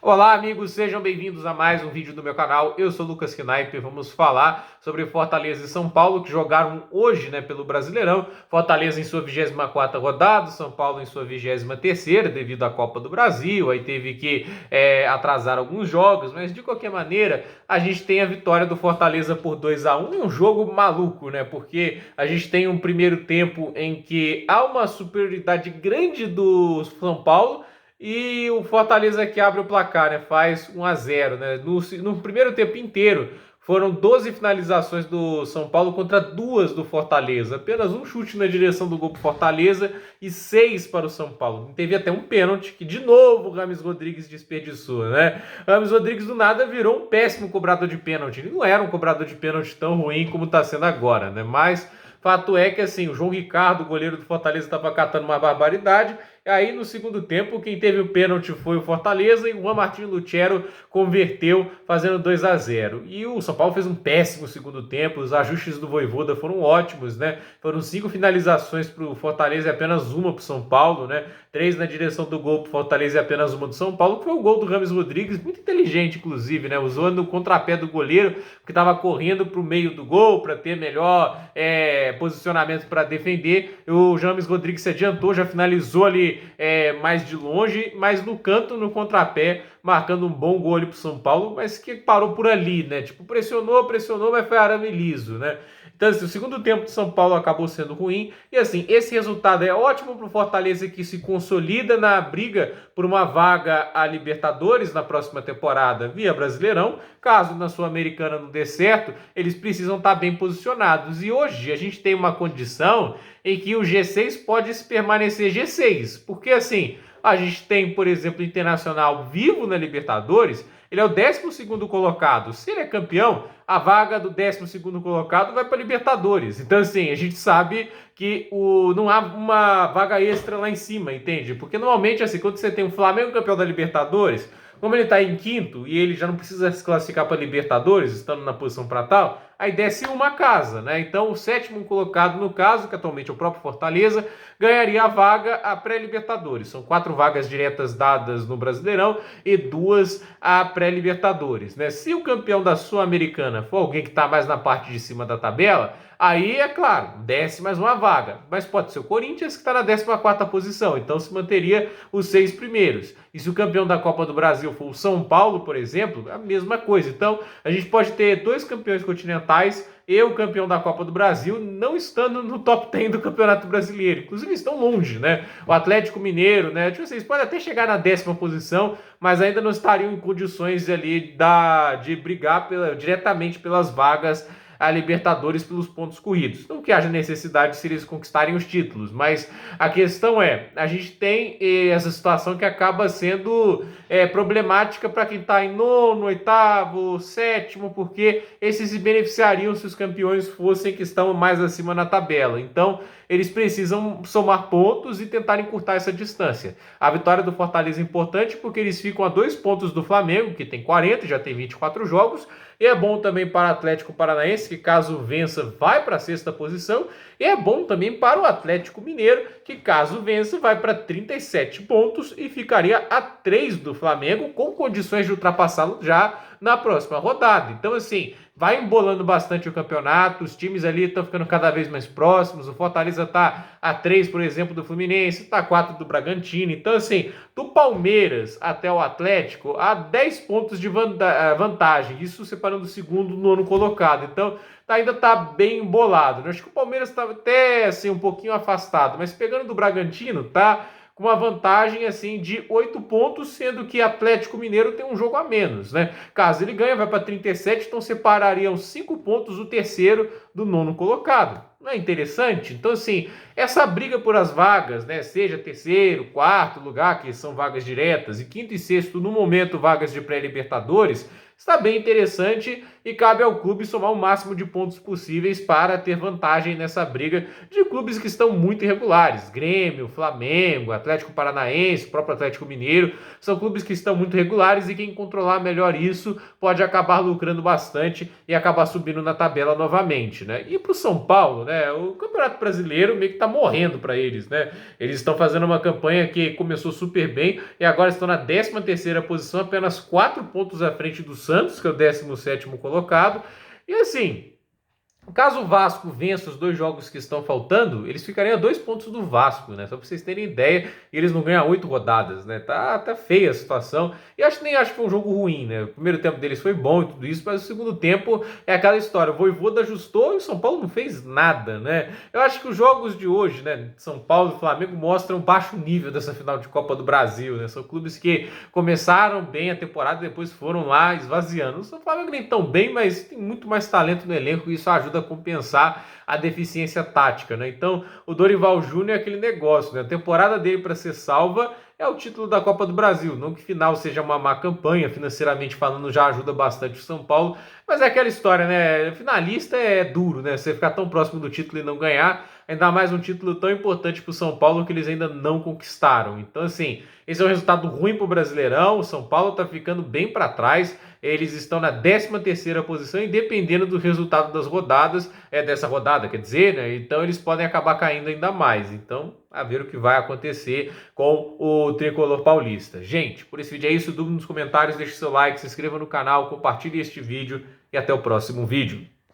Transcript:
Olá, amigos, sejam bem-vindos a mais um vídeo do meu canal. Eu sou Lucas Knaip e vamos falar sobre Fortaleza e São Paulo, que jogaram hoje, pelo Brasileirão. Fortaleza em sua 24ª rodada, São Paulo em sua 23ª, devido à Copa do Brasil. Aí teve que atrasar alguns jogos, mas de qualquer maneira, a gente tem a vitória do Fortaleza por 2-1 em um jogo maluco, porque a gente tem um primeiro tempo em que há uma superioridade grande do São Paulo, e o Fortaleza que abre o placar, faz 1-0, No primeiro tempo inteiro, foram 12 finalizações do São Paulo contra 2 do Fortaleza. Apenas um chute na direção do gol para o Fortaleza e 6 para o São Paulo. Teve até um pênalti que, de novo, o Rames Rodrigues desperdiçou, Rames Rodrigues, do nada, virou um péssimo cobrador de pênalti. Ele não era um cobrador de pênalti tão ruim como está sendo agora, Mas fato é que, assim, o João Ricardo, o goleiro do Fortaleza, estava catando uma barbaridade. E aí, no segundo tempo, quem teve o pênalti foi o Fortaleza e o Juan Martín Lutero converteu, fazendo 2-0. E o São Paulo fez um péssimo segundo tempo, os ajustes do Vojvoda foram ótimos, Foram 5 finalizações para o Fortaleza e apenas uma para o São Paulo, 3 na direção do gol para o Fortaleza e apenas uma do São Paulo, que foi o gol do Rames Rodrigues, muito inteligente, inclusive, Usando o contrapé do goleiro, que estava correndo para o meio do gol para ter melhor posicionamento para defender. O Rames Rodrigues se adiantou, já finalizou ali mais de longe, mas no canto, no contrapé, marcando um bom gol ali pro São Paulo, mas que parou por ali, pressionou, mas foi arame liso, Então, assim, o segundo tempo do São Paulo acabou sendo ruim, e assim, esse resultado é ótimo pro Fortaleza, que se consolida na briga por uma vaga a Libertadores na próxima temporada via Brasileirão. Caso na Sul-Americana não dê certo, eles precisam estar bem posicionados, e hoje a gente tem uma condição em que o G6 pode permanecer G6, porque assim, a gente tem, por exemplo, o Internacional vivo na Libertadores, ele é o 12º colocado. Se ele é campeão, a vaga do 12º colocado vai para a Libertadores. Então, assim, a gente sabe que não há uma vaga extra lá em cima, entende? Porque normalmente, assim, quando você tem um Flamengo campeão da Libertadores, como ele está em quinto e ele já não precisa se classificar para Libertadores, estando na posição para tal, aí desce uma casa, Então o 7º colocado, no caso, que atualmente é o próprio Fortaleza, ganharia a vaga a pré-Libertadores. São 4 vagas diretas dadas no Brasileirão e 2 a pré-Libertadores, Se o campeão da Sul-Americana for alguém que está mais na parte de cima da tabela, aí, é claro, desce mais uma vaga. Mas pode ser o Corinthians, que está na 14ª posição. Então se manteria os 6 primeiros. E se o campeão da Copa do Brasil for o São Paulo, por exemplo, a mesma coisa. Então a gente pode ter 2 campeões continentais e o campeão da Copa do Brasil não estando no top 10 do Campeonato Brasileiro. Inclusive estão longe, O Atlético Mineiro, Vocês podem até chegar na 10ª posição, mas ainda não estariam em condições ali de brigar diretamente pelas vagas a Libertadores pelos pontos corridos. Não que haja necessidade se eles conquistarem os títulos, mas a questão é, a gente tem essa situação que acaba sendo problemática para quem está em 9º, 8º, 7º, porque esses se beneficiariam se os campeões fossem que estão mais acima na tabela. Então, eles precisam somar pontos e tentar encurtar essa distância. A vitória do Fortaleza é importante porque eles ficam a 2 pontos do Flamengo, que tem 40, já tem 24 jogos, e é bom também para o Atlético Paranaense, que caso vença, vai para a 6ª posição, e é bom também para o Atlético Mineiro, que caso vença, vai para 37 pontos e ficaria a 3 do Flamengo, com condições de ultrapassá-lo já na próxima rodada. Então, assim, vai embolando bastante o campeonato, os times ali estão ficando cada vez mais próximos, o Fortaleza está a 3, por exemplo, do Fluminense, está a 4 do Bragantino. Então, assim, do Palmeiras até o Atlético, há 10 pontos de vantagem, isso separando o segundo do 9º colocado. Então, ainda está bem embolado, Eu acho que o Palmeiras está até, assim, um pouquinho afastado, mas pegando do Bragantino, tá com uma vantagem assim de 8 pontos, sendo que Atlético Mineiro tem um jogo a menos, Caso ele ganhe, vai para 37, então separariam 5 pontos o terceiro do 9º colocado. Não é interessante? Então, assim, essa briga por as vagas, seja terceiro, quarto lugar, que são vagas diretas, e quinto e sexto, no momento, vagas de pré-Libertadores, está bem interessante e cabe ao clube somar o máximo de pontos possíveis para ter vantagem nessa briga de clubes que estão muito irregulares. Grêmio, Flamengo, Atlético Paranaense, o próprio Atlético Mineiro, são clubes que estão muito regulares e quem controlar melhor isso pode acabar lucrando bastante e acabar subindo na tabela novamente, né? E para o São Paulo, né, o Campeonato Brasileiro meio que está morrendo para eles, né? Eles estão fazendo uma campanha que começou super bem e agora estão na 13ª posição, apenas 4 pontos à frente do Santos, que é o 17º colocado. E assim, caso o Vasco vença os 2 jogos que estão faltando, eles ficariam a 2 pontos do Vasco, né? Só pra vocês terem ideia, eles não ganham 8 rodadas, né? Tá feia a situação. E nem acho que foi um jogo ruim, né? O primeiro tempo deles foi bom e tudo isso, mas o segundo tempo é aquela história. O Vojvoda ajustou e o São Paulo não fez nada, né? Eu acho que os jogos de hoje, né? São Paulo e Flamengo mostram baixo nível dessa final de Copa do Brasil, né? São clubes que começaram bem a temporada e depois foram lá esvaziando. O Flamengo nem tão bem, mas tem muito mais talento no elenco e isso ajuda a compensar a deficiência tática, né? Então, o Dorival Júnior é aquele negócio, né? A temporada dele para ser salva é o título da Copa do Brasil. Não que final seja uma má campanha, financeiramente falando já ajuda bastante o São Paulo, mas é aquela história, né? Finalista é duro, né? Você ficar tão próximo do título e não ganhar, ainda mais um título tão importante para o São Paulo que eles ainda não conquistaram. Então, assim, esse é um resultado ruim para o Brasileirão. O São Paulo está ficando bem para trás. Eles estão na 13ª posição e dependendo do resultado das rodadas, dessa rodada, quer dizer, né? Então eles podem acabar caindo ainda mais. Então, a ver o que vai acontecer com o Tricolor Paulista. Gente, por esse vídeo é isso. Dúvida nos comentários, deixe seu like, se inscreva no canal, compartilhe este vídeo e até o próximo vídeo.